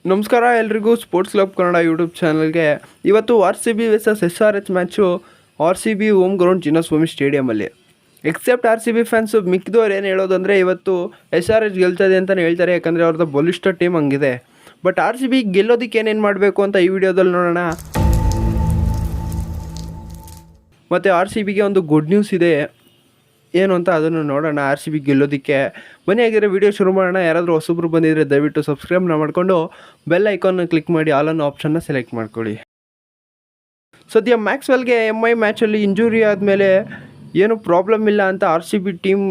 ನಮಸ್ಕಾರ ಎಲ್ರಿಗೂ sports club Kannada YouTube ಚಾನಲ್ಗೆ ಇವತ್ತು RCB versus SRH match RCB home ground Chinnaswamy ಸ್ಟೇಡಿಯಮಲ್ಲಿ. ಎಕ್ಸೆಪ್ಟ್ RCB ಫ್ಯಾನ್ಸು ಮಿಕ್ಕಿದವ್ರು ಏನು ಹೇಳೋದಂದರೆ ಇವತ್ತು SRH ಗೆಲ್ತದೆ ಅಂತಲೇ ಹೇಳ್ತಾರೆ, ಯಾಕಂದರೆ ಅವ್ರದ್ದು ಬಲಿಷ್ಠ ಟೀಮ್ ಹಂಗಿದೆ. ಬಟ್ RCB ಗೆಲ್ಲೋದಕ್ಕೆ ಏನೇನು ಮಾಡಬೇಕು ಅಂತ ಈ ವಿಡಿಯೋದಲ್ಲಿ ನೋಡೋಣ. ಮತ್ತು RCBಗೆ ಒಂದು ಗುಡ್ ನ್ಯೂಸ್ ಇದೆ, ಏನು ಅಂತ ಅದನ್ನು ನೋಡೋಣ. RCB ಗೆಲ್ಲೋದಕ್ಕೆ ಬನ್ನಿ. ಆಗಿರೋ ವಿಡಿಯೋ ಶುರು ಮಾಡೋಣ. ಯಾರಾದರೂ ಹೊಸಬ್ರು ಬಂದಿದ್ದರೆ ದಯವಿಟ್ಟು ಸಬ್ಸ್ಕ್ರೈಬ್ನ ಮಾಡಿಕೊಂಡು ಬೆಲ್ ಐಕಾನ್ನ ಕ್ಲಿಕ್ ಮಾಡಿ ಆಲ್ ಅನ್ನೋ ಆಪ್ಷನ್ನ ಸೆಲೆಕ್ಟ್ ಮಾಡ್ಕೊಳ್ಳಿ. ಸದ್ಯ ಮ್ಯಾಕ್ಸ್ವೆಲ್ಗೆ MI ಮ್ಯಾಚಲ್ಲಿ ಇಂಜುರಿ ಆದಮೇಲೆ ಏನು ಪ್ರಾಬ್ಲಮ್ ಇಲ್ಲ ಅಂತ RCB ಟೀಮ್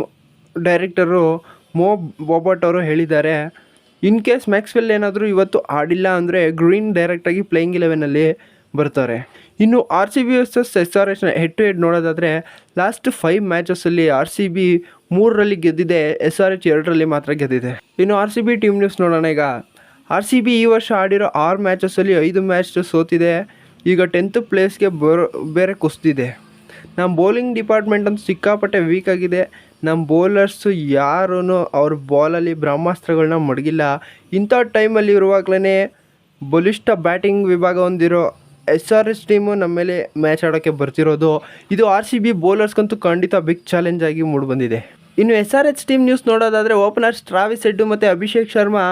ಡೈರೆಕ್ಟರು ಮೋ ಬಾಬಟ್ ಅವರು ಹೇಳಿದ್ದಾರೆ. ಇನ್ ಕೇಸ್ ಮ್ಯಾಕ್ಸ್ವೆಲ್ ಏನಾದರೂ ಇವತ್ತು ಆಡಿಲ್ಲ ಅಂದರೆ ಗ್ರೀನ್ ಡೈರೆಕ್ಟಾಗಿ ಪ್ಲೇಯಿಂಗ್ 11ನಲ್ಲಿ ಬರ್ತಾರೆ. ಇನ್ನು RCB versus SRH head to head ನೋಡೋದಾದರೆ ಲಾಸ್ಟ್ 5 ಮ್ಯಾಚಸಲ್ಲಿ RCB 3ರಲ್ಲಿ ಗೆದ್ದಿದೆ, SRH 2ರಲ್ಲಿ ಮಾತ್ರ ಗೆದ್ದಿದೆ. ಇನ್ನು RCB ಟೀಮ್ ನ್ಯೂಸ್ ನೋಡೋಣ. ಈಗ RCB ಈ ವರ್ಷ ಆಡಿರೋ 6 ಮ್ಯಾಚಸಲ್ಲಿ 5 ಮ್ಯಾಚ್ ಸೋತಿದೆ. ಈಗ 10th ಪ್ಲೇಸ್ಗೆ ಬೇರೆ ಕುಸ್ತಿದೆ. ನಮ್ಮ ಬೌಲಿಂಗ್ ಡಿಪಾರ್ಟ್ಮೆಂಟ್ ಅಂತೂ ಸಿಕ್ಕಾಪಟ್ಟೆ ವೀಕ್ ಆಗಿದೆ. ನಮ್ಮ ಬೌಲರ್ಸು ಯಾರೂ ಅವ್ರ ಬಾಲಲ್ಲಿ ಬ್ರಹ್ಮಾಸ್ತ್ರಗಳನ್ನ ಮಡಗಿಲ್ಲ. ಇಂಥ ಟೈಮಲ್ಲಿ ಇರುವಾಗಲೇ ಬಲಿಷ್ಠ ಬ್ಯಾಟಿಂಗ್ ವಿಭಾಗ ಹೊಂದಿರೋ SRH ಟೀಮು ನಮ್ಮ ಮೇಲೆ ಮ್ಯಾಚ್ ಆಡೋಕ್ಕೆ ಬರ್ತಿರೋದು. ಇದು RCB ಬೌಲರ್ಸ್ಗಂತೂ ಖಂಡಿತ ಬಿಗ್ ಚಾಲೆಂಜ್ ಆಗಿ ಮೂಡಿಬಂದಿದೆ. ಇನ್ನು SRH ಟೀಮ್ ನ್ಯೂಸ್ ನೋಡೋದಾದರೆ ಓಪನರ್ಸ್ ಟ್ರಾವಿಸ್ ಹೆಡ್ ಮತ್ತು ಅಭಿಷೇಕ್ ಶರ್ಮಾ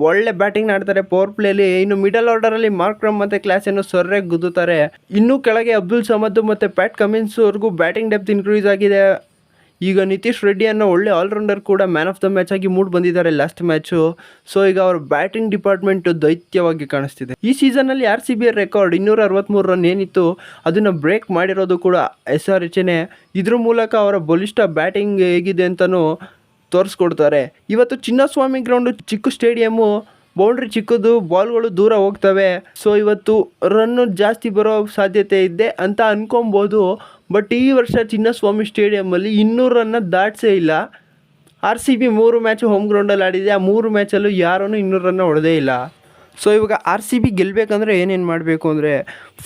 ಒಳ್ಳೆ ಬ್ಯಾಟಿಂಗ್ ಆಡ್ತಾರೆ ಪವರ್ ಪ್ಲೇಲಿ. ಇನ್ನು ಮಿಡಲ್ ಆರ್ಡರಲ್ಲಿ ಮಾರ್ಕ್ರಮ್ ಮತ್ತು ಕ್ಲಾಸನ್ನು ಸೊರ್ರೆಗೆ ಗುದ್ದುತ್ತಾರೆ. ಇನ್ನೂ ಕೆಳಗೆ ಅಬ್ದುಲ್ ಸಮದ್ ಮತ್ತು ಪ್ಯಾಟ್ ಕಮಿನ್ಸ್ವರೆಗೂ ಬ್ಯಾಟಿಂಗ್ ಡೆಪ್ತ್ ಇನ್ಕ್ರೀಸ್ ಆಗಿದೆ. ಈಗ ನಿತೀಶ್ ರೆಡ್ಡಿ ಅನ್ನೋ ಒಳ್ಳೆ ಆಲ್ರೌಂಡರ್ ಕೂಡ ಮ್ಯಾನ್ ಆಫ್ ದ ಮ್ಯಾಚ್ ಆಗಿ ಮೂಡ್ ಬಂದಿದ್ದಾರೆ ಲಾಸ್ಟ್ ಮ್ಯಾಚು. ಸೊ ಈಗ ಅವ್ರ ಬ್ಯಾಟಿಂಗ್ ಡಿಪಾರ್ಟ್ಮೆಂಟು ದೈತ್ಯವಾಗಿ ಕಾಣಿಸ್ತಿದೆ. ಈ ಸೀಸನಲ್ಲಿ RCB ರೆಕಾರ್ಡ್ 263 ರನ್ ಏನಿತ್ತು ಅದನ್ನು ಬ್ರೇಕ್ ಮಾಡಿರೋದು ಕೂಡ SRHನೇ. ಇದ್ರ ಮೂಲಕ ಅವರ ಬಲಿಷ್ಠ ಬ್ಯಾಟಿಂಗ್ ಹೇಗಿದೆ ಅಂತಲೂ ತೋರಿಸ್ಕೊಡ್ತಾರೆ. ಇವತ್ತು ಚಿನ್ನಸ್ವಾಮಿ ಗ್ರೌಂಡು ಚಿಕ್ಕ ಸ್ಟೇಡಿಯಮ್ಮು, ಬೌಂಡ್ರಿ ಚಿಕ್ಕದು, ಬಾಲ್ಗಳು ದೂರ ಹೋಗ್ತವೆ. ಸೊ ಇವತ್ತು ರನ್ನು ಜಾಸ್ತಿ ಬರೋ ಸಾಧ್ಯತೆ ಇದೆ ಅಂತ ಅನ್ಕೊಬೋದು. ಬಟ್ ಈ ವರ್ಷ ಚಿನ್ನಸ್ವಾಮಿ ಸ್ಟೇಡಿಯಮ್ಮಲ್ಲಿ 200 ರನ್ನ ದಾಟಿಸೇ ಇಲ್ಲ. RCB 3 ಮ್ಯಾಚು ಹೋಮ್ ಗ್ರೌಂಡಲ್ಲಿ ಆಡಿದೆ. ಆ 3 ಮ್ಯಾಚಲ್ಲೂ ಯಾರೂ 200 ರನ್ನ ಹೊಡೆದೇ ಇಲ್ಲ. ಸೊ ಇವಾಗ RCB ಗೆಲ್ಲಬೇಕಂದ್ರೆ ಏನೇನು ಮಾಡಬೇಕು ಅಂದರೆ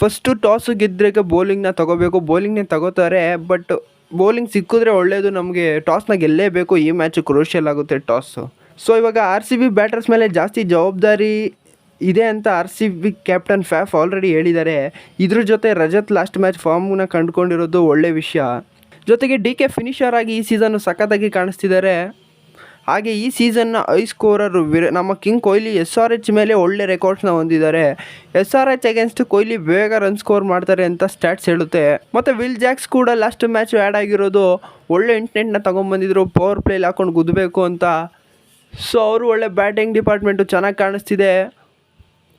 ಫಸ್ಟು ಟಾಸು ಗೆದ್ದರೆ ಬೌಲಿಂಗ್ನ ತಗೋಬೇಕು. ಬೌಲಿಂಗ್ನೇ ತಗೋತಾರೆ, ಬಟ್ ಬೌಲಿಂಗ್ ಸಿಕ್ಕಿದ್ರೆ ಒಳ್ಳೆಯದು. ನಮಗೆ ಟಾಸ್ನ ಗೆಲ್ಲೇಬೇಕು. ಈ ಮ್ಯಾಚು ಕ್ರೂಷಿಯಲ್ ಆಗುತ್ತೆ ಟಾಸು. ಸೊ ಇವಾಗ RCB ಬ್ಯಾಟರ್ಸ್ ಮೇಲೆ ಜಾಸ್ತಿ ಜವಾಬ್ದಾರಿ ಇದೆ ಅಂತ RCB ಕ್ಯಾಪ್ಟನ್ ಫ್ಯಾಫ್ ಆಲ್ರೆಡಿ ಹೇಳಿದ್ದಾರೆ. ಇದ್ರ ಜೊತೆ ರಜತ್ ಲಾಸ್ಟ್ ಮ್ಯಾಚ್ ಫಾರ್ಮ್ನ ಕಂಡುಕೊಂಡಿರೋದು ಒಳ್ಳೆ ವಿಷಯ. ಜೊತೆಗೆ DK ಫಿನಿಷರ್ ಆಗಿ ಈ ಸೀಸನ್ನು ಸಖತ್ತಾಗಿ ಕಾಣಿಸ್ತಿದ್ದಾರೆ. ಹಾಗೆ ಈ ಸೀಸನ್ನ ಹೈ ಸ್ಕೋರರು ನಮ್ಮ ಕಿಂಗ್ ಕೊಹ್ಲಿ SRH ಮೇಲೆ ಒಳ್ಳೆ ರೆಕಾರ್ಡ್ಸ್ನ ಹೊಂದಿದ್ದಾರೆ. SRH ಅಗೇನ್ಸ್ಟ್ ಕೊಹ್ಲಿ ಬೇಗ ರನ್ ಸ್ಕೋರ್ ಮಾಡ್ತಾರೆ ಅಂತ ಸ್ಟ್ಯಾಟ್ಸ್ ಹೇಳುತ್ತೆ. ಮತ್ತು ವಿಲ್ ಜಾಕ್ಸ್ ಕೂಡ ಲಾಸ್ಟ್ ಮ್ಯಾಚ್ ಆ್ಯಡ್ ಆಗಿರೋದು ಒಳ್ಳೆ ಇಂಟೆಂಟ್ನ ತೊಗೊಂಬಂದಿದ್ರು, ಪವರ್ ಪ್ಲೇಲಿ ಹಾಕೊಂಡು ಗುದ್ದಬೇಕು ಅಂತ. ಸೊ ಅವರು ಒಳ್ಳೆ ಬ್ಯಾಟಿಂಗ್ ಡಿಪಾರ್ಟ್ಮೆಂಟು ಚೆನ್ನಾಗಿ ಕಾಣಿಸ್ತಿದೆ.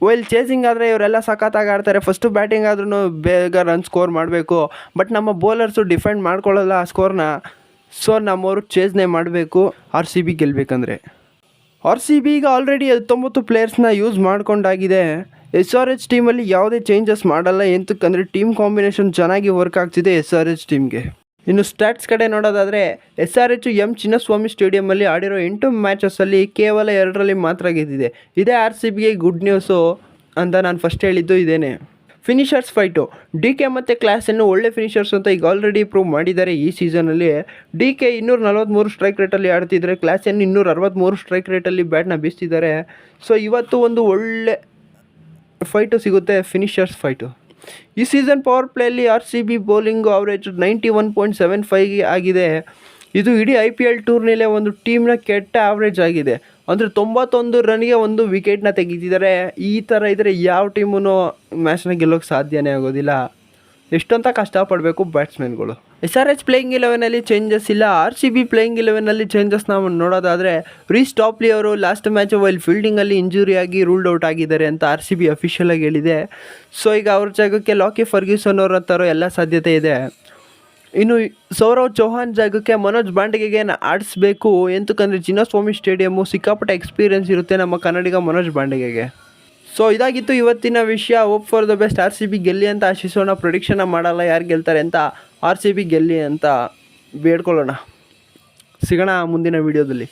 ವೆಲ್ ಚೇಸಿಂಗ್ ಆದರೆ ಇವರೆಲ್ಲ ಸಖತ್ತಾಗಿ ಆಡ್ತಾರೆ. ಫಸ್ಟು ಬ್ಯಾಟಿಂಗ್ ಆದ್ರೂ ಬೇಗ ರನ್ ಸ್ಕೋರ್ ಮಾಡಬೇಕು. ಬಟ್ ನಮ್ಮ ಬೌಲರ್ಸು ಡಿಫೆಂಡ್ ಮಾಡ್ಕೊಳ್ಳಲ್ಲ ಆ ಸ್ಕೋರ್ನ. ಸೊ ನಮ್ಮವರು ಚೇಸ್ನೇ ಮಾಡಬೇಕು RCB ಗೆಲ್ಲಬೇಕಂದ್ರೆ. RCB ಈಗ ಆಲ್ರೆಡಿ 19 ಪ್ಲೇಯರ್ಸ್ನ ಯೂಸ್ ಮಾಡ್ಕೊಂಡಾಗಿದೆ. SRH ಟೀಮಲ್ಲಿ ಯಾವುದೇ ಚೇಂಜಸ್ ಮಾಡಲ್ಲ. ಎಂತಕ್ಕಂದರೆ ಟೀಮ್ ಕಾಂಬಿನೇಷನ್ ಚೆನ್ನಾಗಿ ವರ್ಕ್ ಆಗ್ತಿದೆ SRH ಟೀಮ್ಗೆ. ಇನ್ನು ಸ್ಟ್ಯಾಟ್ಸ್ ಕಡೆ ನೋಡೋದಾದರೆ SRH ಚಿನ್ನಸ್ವಾಮಿ ಸ್ಟೇಡಿಯಮಲ್ಲಿ ಆಡಿರೋ 8 ಮ್ಯಾಚಸಲ್ಲಿ ಕೇವಲ 2ರಲ್ಲಿ ಮಾತ್ರ ಗೆದ್ದಿದೆ. ಇದೇ RCBಗೆ ಗುಡ್ ನ್ಯೂಸು ಅಂತ ನಾನು ಫಸ್ಟ್ ಹೇಳಿದ್ದು ಇದೇನೆ. ಫಿನಿಷರ್ಸ್ ಫೈಟು DK ಮತ್ತು ಕ್ಲಾಸನ್ನು ಒಳ್ಳೆ ಫಿನಿಷರ್ಸ್ ಅಂತ ಈಗ ಆಲ್ರೆಡಿ ಪ್ರೂವ್ ಮಾಡಿದ್ದಾರೆ. ಈ ಸೀಸನಲ್ಲಿ DK 243 ಸ್ಟ್ರೈಕ್ ರೇಟಲ್ಲಿ ಆಡ್ತಿದ್ದಾರೆ, ಕ್ಲಾಸನ್ನು 263 ಸ್ಟ್ರೈಕ್ ರೇಟಲ್ಲಿ ಬ್ಯಾಟ್ನ ಬೀಸ್ತಿದ್ದಾರೆ. ಸೊ ಇವತ್ತು ಒಂದು ಒಳ್ಳೆ ಫೈಟು ಸಿಗುತ್ತೆ, ಫಿನಿಷರ್ಸ್ ಫೈಟು. ಈ ಸೀಸನ್ ಪವರ್ ಪ್ಲೇಯಲ್ಲಿ RCB ಬೌಲಿಂಗು ಅವರೇಜ್ 91.75 ಆಗಿದೆ. ಇದು ಇಡೀ IPL ಟೂರ್ನಲ್ಲೇ ಒಂದು ಟೀಮ್ನ ಕೆಟ್ಟ ಆವ್ರೇಜ್ ಆಗಿದೆ. ಅಂದರೆ 91 ರನ್ಗೆ ಒಂದು ವಿಕೆಟ್ನ ತೆಗಿತಿದ್ದಾರೆ. ಈ ಥರ ಇದ್ದರೆ ಯಾವ ಟೀಮೂ ಮ್ಯಾಚ್ನ ಗೆಲ್ಲೋಕ್ಕೆ ಸಾಧ್ಯನೇ ಆಗೋದಿಲ್ಲ. ಎಷ್ಟಂತ ಕಷ್ಟಪಡಬೇಕು ಬ್ಯಾಟ್ಸ್ಮನ್ಗಳು. SRH ಪ್ಲೇಯಿಂಗ್ 11ನಲ್ಲಿ ಚೇಂಜಸ್ ಇಲ್ಲ. RCB ಪ್ಲೇಯಿಂಗ್ 11ನಲ್ಲಿ ಚೇಂಜಸ್ ನಾವು ನೋಡೋದಾದರೆ ರೀಸ್ ಟಾಪ್ಲಿ ಅವರು ಲಾಸ್ಟ್ ಮ್ಯಾಚ್ ವೈಲ್ ಫೀಲ್ಡಿಂಗಲ್ಲಿ ಇಂಜುರಿ ಆಗಿ ರೂಲ್ಡ್ ಔಟ್ ಆಗಿದ್ದಾರೆ ಅಂತ RCB ಅಫಿಷಿಯಲ್ ಆಗಿ ಹೇಳಿದೆ. ಸೊ ಈಗ ಅವ್ರ ಜಾಗಕ್ಕೆ ಲಾಕಿ ಫರ್ಗ್ಯೂಸನ್ ಅವ್ರ ತರೋ ಎಲ್ಲ ಸಾಧ್ಯತೆ ಇದೆ. ಇನ್ನು ಸೌರವ್ ಚೌಹಾನ್ ಜಾಗಕ್ಕೆ ಮನೋಜ್ ಬಾಂಡಗೆಗೆ ಆಡಿಸ್ಬೇಕು. ಎಂತಕ್ಕಂದರೆ ಚಿನ್ನಸ್ವಾಮಿ ಸ್ಟೇಡಿಯಮ್ಮು ಸಿಕ್ಕಾಪಟ್ಟೆ ಎಕ್ಸ್ಪೀರಿಯನ್ಸ್ ಇರುತ್ತೆ ನಮ್ಮ ಕನ್ನಡಿಗ ಮನೋಜ್ ಬಾಂಡಗೆಗೆ. ಸೊ ಇದಾಗಿತ್ತು ಇವತ್ತಿನ ವಿಷಯ. Hope for the best. RCB ಗೆಲ್ಲಿ ಅಂತ ಆಶಿಸೋಣ. ಪ್ರೊಡಿಕ್ಷನ್ ಮಾಡಲ್ಲ ಯಾರು ಗೆಲ್ತಾರೆ ಅಂತ. RCB ಗೆಲ್ಲಿ ಅಂತ ಬೇಡ್ಕೊಳ್ಳೋಣ. ಸಿಗೋಣ ಮುಂದಿನ ವೀಡಿಯೋದಲ್ಲಿ.